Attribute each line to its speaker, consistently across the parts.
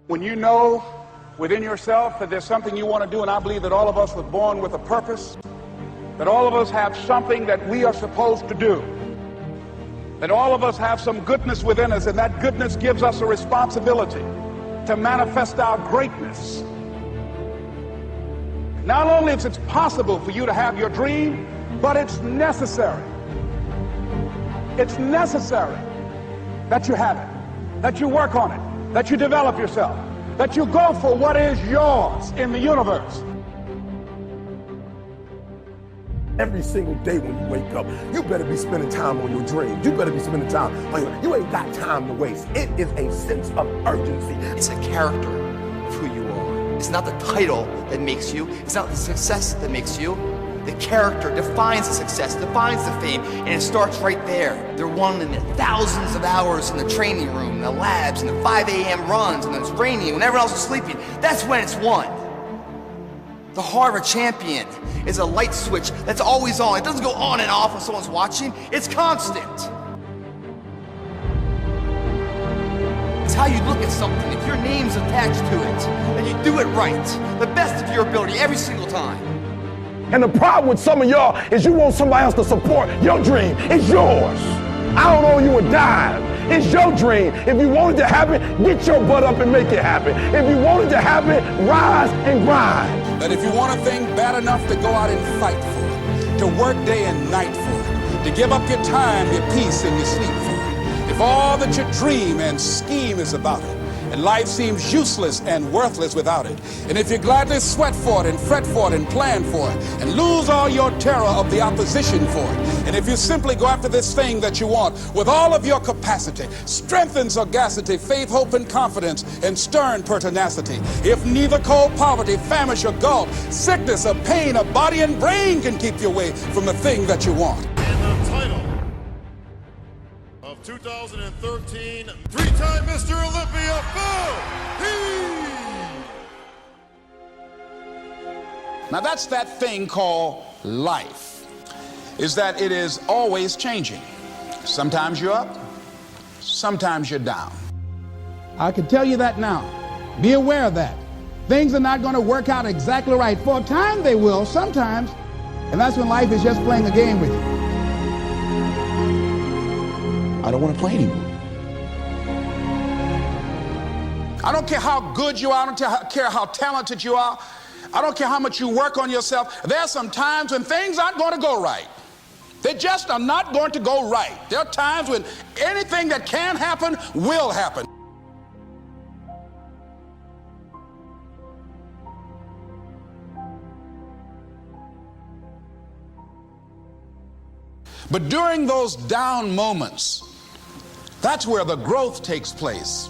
Speaker 1: When you know within yourself that there's something you want to do, and I believe that all of us were born with a purpose, that all of us have something that we are supposed to do, that all of us have some goodness within us, and that goodness gives us a responsibility to manifest our greatness. Not only is it possible for you to have your dream, but it's necessary. It's necessary that you have it, that you work on it, that you develop yourself, that you go for what is yours in the universe.
Speaker 2: Every single day when you wake up, you better be spending time on your dreams. You better be spending time on you ain't got time to waste. It is a sense of urgency.
Speaker 3: It's a character of who you are. It's not the title that makes you. It's not the success that makes you. The character defines the success, defines the fame, and it starts right there. They're won in the thousands of hours in the training room, the labs, and the 5 a.m. runs, and it's raining when everyone else is sleeping. That's when it's won. The heart of a champion is a light switch that's always on. It doesn't go on and off when someone's watching. It's constant. It's how you look at something. If your name's attached to it, and you do it right, the best of your ability every single time.
Speaker 2: And the problem with some of y'all is you want somebody else to support your dream. It's yours. I don't owe you a dime. It's your dream. If you want it to happen, get your butt up and make it happen. If you want it to happen, rise and grind.
Speaker 1: That if you want a thing bad enough to go out and fight for it, to work day and night for it, to give up your time, your peace, and your sleep for it, if all that you dream and scheme is about it, and life seems useless and worthless without it, and if you gladly sweat for it and fret for it and plan for it and lose all your terror of the opposition for it, and if you simply go after this thing that you want with all of your capacity, strength and sagacity, faith, hope and confidence, and stern pertinacity, if neither cold poverty, famish or gulf, sickness or pain of body and brain can keep you away from the thing that you want.
Speaker 4: And the title of 2013, three-time Mr. Olympia,
Speaker 1: Now that's that thing called life, is that it is always changing. Sometimes you're up, sometimes you're down. I can tell you that now. Be aware of that. Things are not going to work out exactly right. For a time they will, sometimes, and that's when life is just playing a game with you. I don't want to play anymore. I don't care how good you are, I don't care how talented you are, I don't care how much you work on yourself. There are some times when things aren't going to go right. They just are not going to go right. There are times when anything that can happen will happen. But during those down moments, that's where the growth takes place.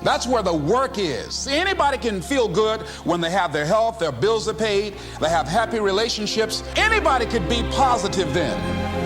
Speaker 1: That's where the work is. See, anybody can feel good when they have their health, their bills are paid, they have happy relationships. Anybody could be positive then.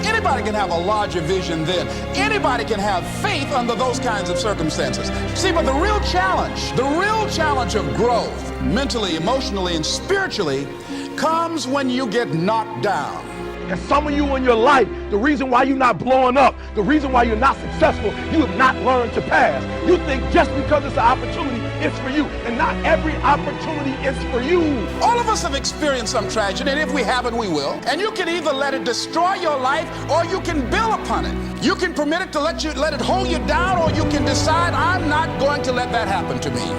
Speaker 1: Anybody can have a larger vision then. Anybody can have faith under those kinds of circumstances. See, but the real challenge of growth, mentally, emotionally, and spiritually, comes when you get knocked down.
Speaker 2: And some of you in your life, the reason why you're not blowing up, the reason why you're not successful, you have not learned to pass. You think just because it's an opportunity, it's for you. And not every opportunity is for you.
Speaker 1: All of us have experienced some tragedy, and if we haven't, we will. And you can either let it destroy your life, or you can build upon it. You can permit it to let it hold you down, or you can decide, I'm not going to let that happen to me.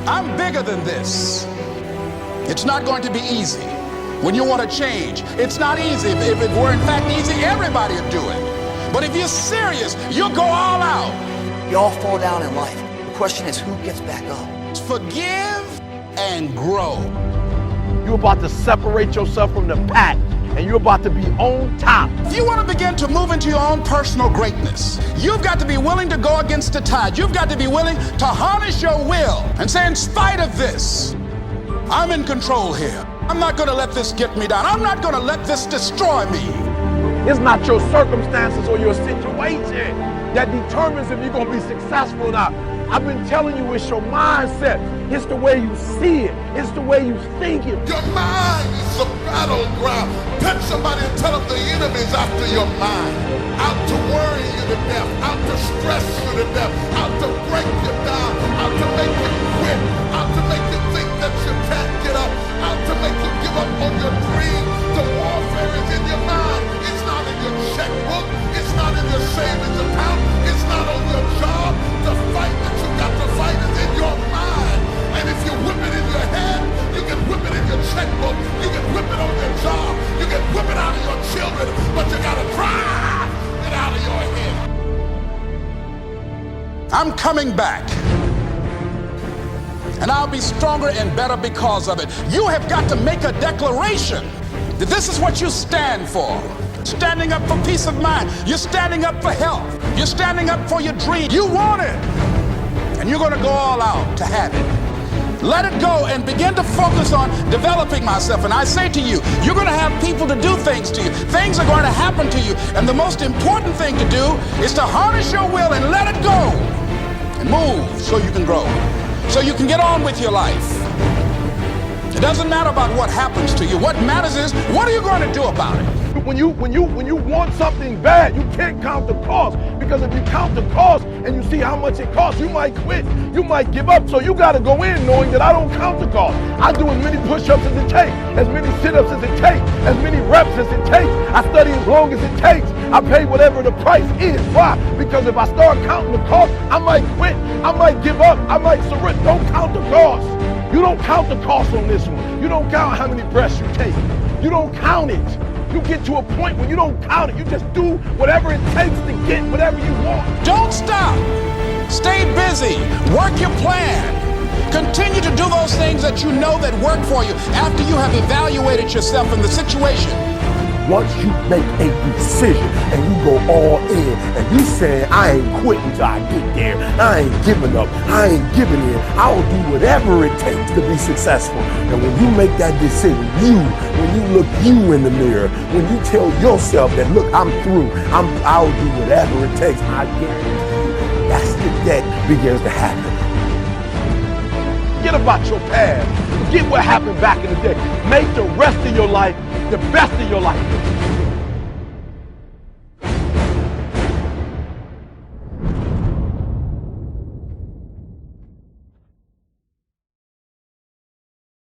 Speaker 1: I'm bigger than this. It's not going to be easy. When you want to change, it's not easy. If it were in fact easy, everybody would do it. But if you're serious, you'll go all out.
Speaker 3: We all fall down in life. The question is, who gets back up?
Speaker 1: Forgive and grow.
Speaker 2: You're about to separate yourself from the pack, and you're about to be on top.
Speaker 1: If you want to begin to move into your own personal greatness, you've got to be willing to go against the tide. You've got to be willing to harness your will and say, in spite of this, I'm in control here. I'm not going to let this get me down. I'm not going to let this destroy me.
Speaker 2: It's not your circumstances or your situation that determines if you're going to be successful or not. I've been telling you, it's your mindset. It's the way you see it. It's the way you think it.
Speaker 4: Your mind is the battleground. Touch somebody and tell them the enemy's after your mind. Out to worry you to death. Out to stress you to death. Out to break you down. Out to make you
Speaker 1: coming back. And I'll be stronger and better because of it. You have got to make a declaration that this is what you stand for. Standing up for peace of mind. You're standing up for health. You're standing up for your dream. You want it. And you're going to go all out to have it. Let it go and begin to focus on developing myself. And I say to you, you're going to have people to do things to you. Things are going to happen to you. And the most important thing to do is to harness your will and let it go. And move so you can grow. So you can get on with your life. It doesn't matter about what happens to you. What matters is, what are you going to do about it?
Speaker 2: When you want something bad, you can't count the cost, because if you count the cost and you see how much it costs, you might quit, you might give up. So you got to go in knowing that I don't count the cost. I do as many push-ups as it takes, as many sit-ups as it takes, as many reps as it takes. I study as long as it takes. I pay whatever the price is. Why? Because if I start counting the cost, I might quit, I might give up, I might surrender. Don't count the cost. You don't count the cost on this one. You don't count how many breaths you take. You don't count it. You get to a point when you don't count it. You just do whatever it takes to get whatever you want.
Speaker 1: Don't stop. Stay busy. Work your plan. Continue to do those things that you know that work for you after you have evaluated yourself in the situation.
Speaker 2: Once you make a decision and you go all in and you say, I ain't quitting till I get there. I ain't giving up. I ain't giving in. I will do whatever it takes to be successful. And when you make that decision, when you look you in the mirror, when you tell yourself that, look, I'm through. I'll do whatever it takes. I guarantee you, that's the day begins to happen. Forget about your past. Forget what happened back in the day. Make the rest of your life the best of your life.